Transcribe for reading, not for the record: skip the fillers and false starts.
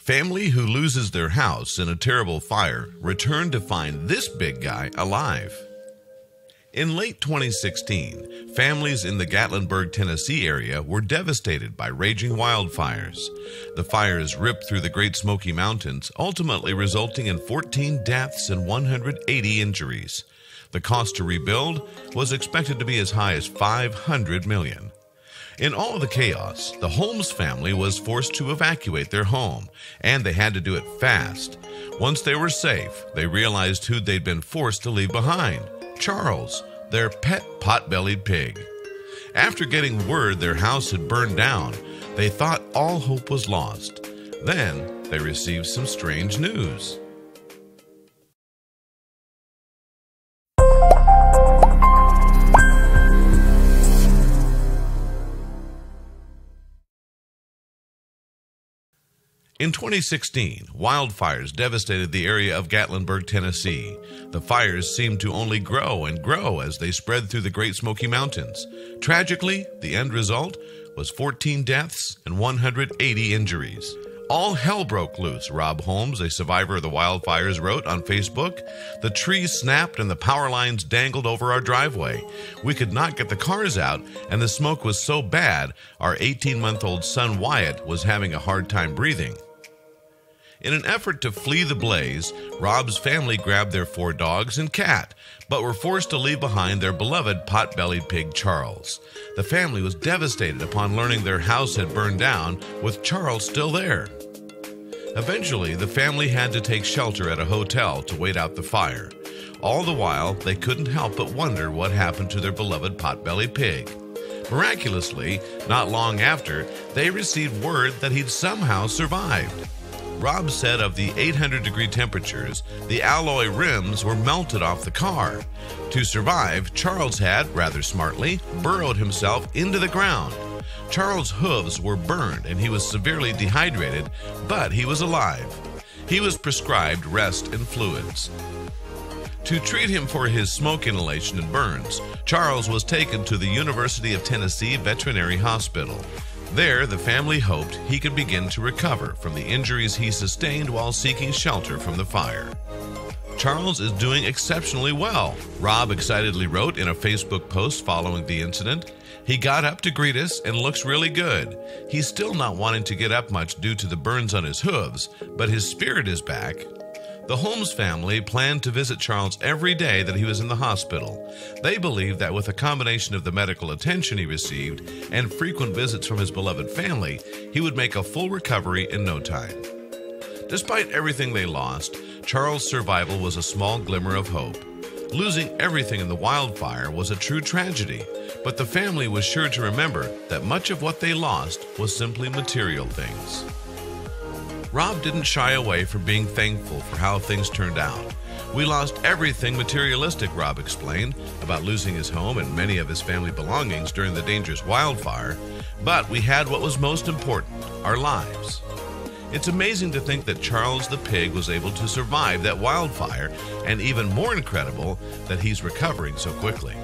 Family who loses their house in a terrible fire return to find this big guy alive. In late 2016, families in the Gatlinburg, Tennessee area were devastated by raging wildfires. The fires ripped through the Great Smoky Mountains, ultimately resulting in 14 deaths and 180 injuries. The cost to rebuild was expected to be as high as $500 million. In all of the chaos, the Holmes family was forced to evacuate their home, and they had to do it fast. Once they were safe, they realized who they'd been forced to leave behind: Charles, their pet pot-bellied pig. After getting word their house had burned down, they thought all hope was lost. Then they received some strange news. In 2016, wildfires devastated the area of Gatlinburg, Tennessee. The fires seemed to only grow and grow as they spread through the Great Smoky Mountains. Tragically, the end result was 14 deaths and 180 injuries. All hell broke loose, Rob Holmes, a survivor of the wildfires, wrote on Facebook. The trees snapped and the power lines dangled over our driveway. We could not get the cars out, and the smoke was so bad, our 18-month-old son Wyatt was having a hard time breathing. In an effort to flee the blaze, Rob's family grabbed their 4 dogs and cat, but were forced to leave behind their beloved pot-bellied pig, Charles. The family was devastated upon learning their house had burned down, with Charles still there. Eventually, the family had to take shelter at a hotel to wait out the fire. All the while, they couldn't help but wonder what happened to their beloved pot-bellied pig. Miraculously, not long after, they received word that he'd somehow survived. Rob said of the 800-degree temperatures, the alloy rims were melted off the car. To survive, Charles had, rather smartly, burrowed himself into the ground. Charles' hooves were burned and he was severely dehydrated, but he was alive. He was prescribed rest and fluids. To treat him for his smoke inhalation and burns, Charles was taken to the University of Tennessee Veterinary Hospital. There, the family hoped he could begin to recover from the injuries he sustained while seeking shelter from the fire. Charles is doing exceptionally well, Rob excitedly wrote in a Facebook post following the incident. He got up to greet us and looks really good. He's still not wanting to get up much due to the burns on his hooves, but his spirit is back. The Holmes family planned to visit Charles every day that he was in the hospital. They believed that with a combination of the medical attention he received and frequent visits from his beloved family, he would make a full recovery in no time. Despite everything they lost, Charles' survival was a small glimmer of hope. Losing everything in the wildfire was a true tragedy, but the family was sure to remember that much of what they lost was simply material things. Rob didn't shy away from being thankful for how things turned out. We lost everything materialistic, Rob explained, about losing his home and many of his family belongings during the dangerous wildfire, but we had what was most important, our lives. It's amazing to think that Charles the pig was able to survive that wildfire, and even more incredible that he's recovering so quickly.